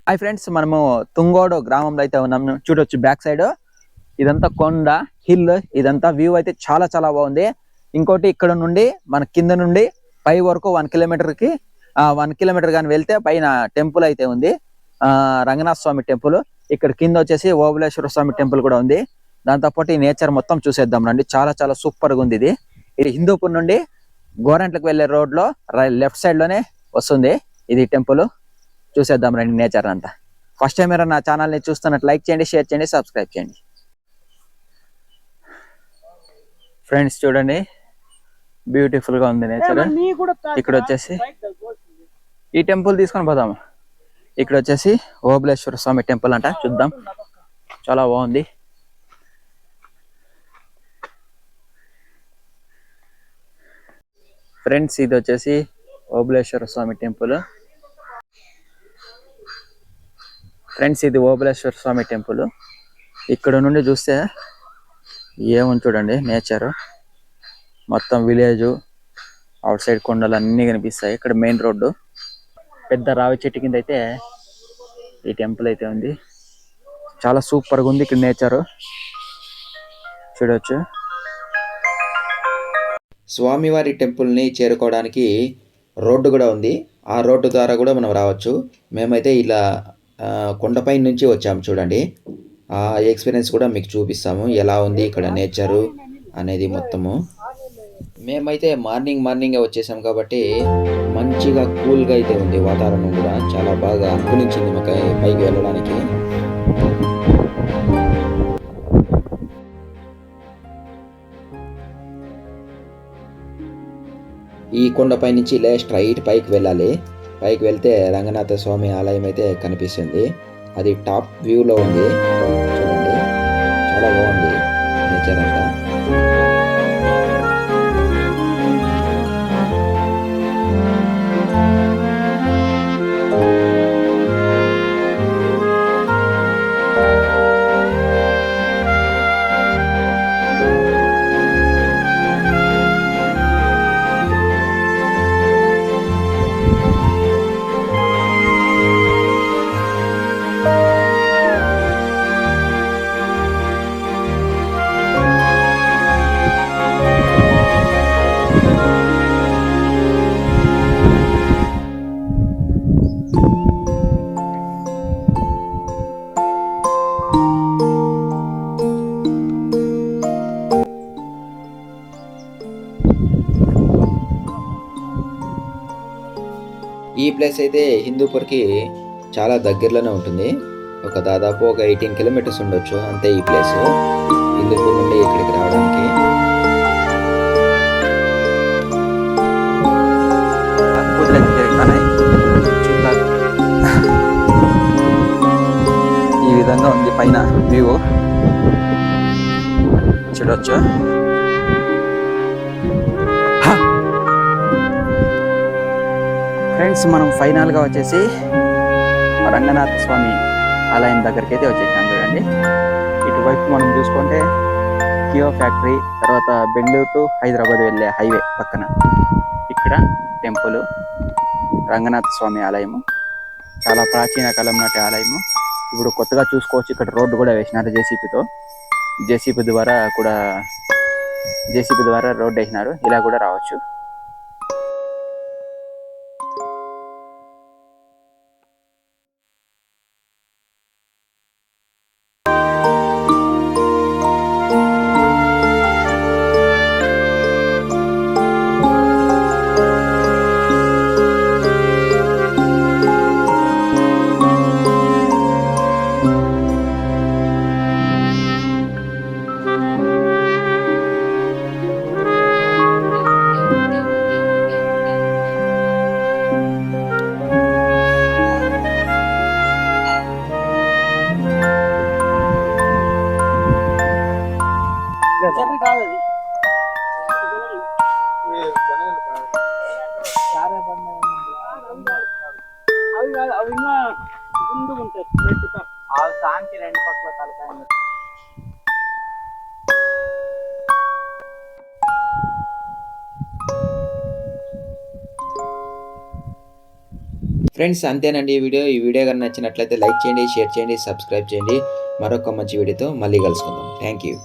Hi friends, మనము తుంగోడు గ్రామంలో అయితే ఉన్నాము. చూడొచ్చు బ్యాక్ సైడ్ ఇదంతా కొండ హిల్, ఇదంతా వ్యూ అయితే చాలా చాలా బాగుంది. ఇంకోటి ఇక్కడ నుండి మన కింద నుండి పై వరకు 1 కిలోమీటర్కి 1 కిలోమీటర్ కానీ వెళ్తే పైన టెంపుల్ అయితే ఉంది. రంగనాథ స్వామి టెంపుల్. ఇక్కడ కింద వచ్చేసి ఓబులేశ్వర స్వామి టెంపుల్ కూడా ఉంది. దాంతో పాటు ఈ నేచర్ మొత్తం చూసేద్దాం రండి. చాలా చాలా సూపర్ గా ఉంది. ఇది హిందూపూర్ నుండి గోరంట్లకు వెళ్లే రోడ్ లో లెఫ్ట్ సైడ్ లోనే వస్తుంది ఇది టెంపుల్. చూసేద్దాం రండి నేచర్ అంతా. ఫస్ట్ టైం మీరు నా ఛానల్ ని చూస్తున్నట్టు లైక్ చేయండి, షేర్ చేయండి, సబ్స్క్రైబ్ చేయండి. ఫ్రెండ్స్ చూడండి, బ్యూటిఫుల్ గా ఉంది నేచర్. ఇక్కడ వచ్చేసి ఈ టెంపుల్ తీసుకొని పోదాము. ఇక్కడ వచ్చేసి ఓబులేశ్వర స్వామి టెంపుల్ అంట. చూద్దాం, చాలా బాగుంది. ఫ్రెండ్స్ ఇది వచ్చేసి ఓబులేశ్వర స్వామి టెంపుల్. ఫ్రెండ్స్ ఇది ఓబులేశ్వర స్వామి టెంపుల్. ఇక్కడ నుండి చూస్తే ఏముంది చూడండి నేచర్ మొత్తం. విలేజ్ అవుట్ సైడ్ కొండలు అన్నీ కనిపిస్తాయి. ఇక్కడ మెయిన్ రోడ్డు, పెద్ద రావి చెట్టు కింద అయితే ఈ టెంపుల్ అయితే ఉంది. చాలా సూపర్గా ఉంది ఇక్కడ నేచర్ చూడొచ్చు. స్వామివారి టెంపుల్ని చేరుకోవడానికి రోడ్డు కూడా ఉంది. ఆ రోడ్డు ద్వారా కూడా మనం రావచ్చు. మేమైతే ఇలా కొండపై నుంచి వచ్చాము. చూడండి, ఆ ఎక్స్పీరియన్స్ కూడా మీకు చూపిస్తాము. ఎలా ఉంది ఇక్కడ నేచరు అనేది మొత్తము. మేమైతే మార్నింగే వచ్చేసాం కాబట్టి మంచిగా కూల్గా అయితే ఉంది. వాతావరణం కూడా చాలా బాగా అనుకూలించింది మాకు పైకి వెళ్ళడానికి. ఈ కొండపై నుంచి ఇలా స్ట్రైట్ పైకి వెళ్ళాలి. పైకి వెళ్తే రంగనాథ స్వామి ఆలయం అయితే కనిపిస్తుంది. అది టాప్ వ్యూలో ఉంది. చూడండి, చాలా బాగుంది నేచర్ అంతా. ఈ ప్లేస్ అయితే హిందూపూర్కి చాలా దగ్గరలోనే ఉంటుంది. దాదాపు ఒక 18 కిలోమీటర్స్ ఉండొచ్చు అంతే ఈ ప్లేస్ హిందూపూర్ నుండి ఇక్కడికి రావడానికి. ఈ విధంగా ఉంది పైన వ్యూ చూడొచ్చు. ఫ్రెండ్స్ మనం ఫైనల్గా వచ్చేసి రంగనాథ స్వామి ఆలయం దగ్గరికి అయితే వచ్చేసాం. చూడండి, ఇటువైపు మనం చూసుకుంటే కియో ఫ్యాక్టరీ, తర్వాత బెంగళూరు టు హైదరాబాద్ వెళ్ళే హైవే పక్కన ఇక్కడ టెంపుల్ రంగనాథ స్వామి ఆలయము. చాలా ప్రాచీన కాలం నాటి ఆలయము. ఇప్పుడు కొత్తగా చూసుకోవచ్చు, ఇక్కడ రోడ్డు కూడా వేసినారు జేసీపీ ద్వారా రోడ్డు వేసినారు. ఇలా కూడా రావచ్చు. అవి ఇంకా ముందుకు ఉంటాయి. ఆ సాంకి 2 పక్కల తలకాయ. ఫ్రెండ్స్ అంతేనండి ఈ వీడియో కనుక నచ్చినట్లయితే లైక్ చేయండి, షేర్ చేయండి, సబ్స్క్రైబ్ చేయండి. మరొక మంచి వీడియోతో మళ్ళీ కలుసుకుందాం. Thank you.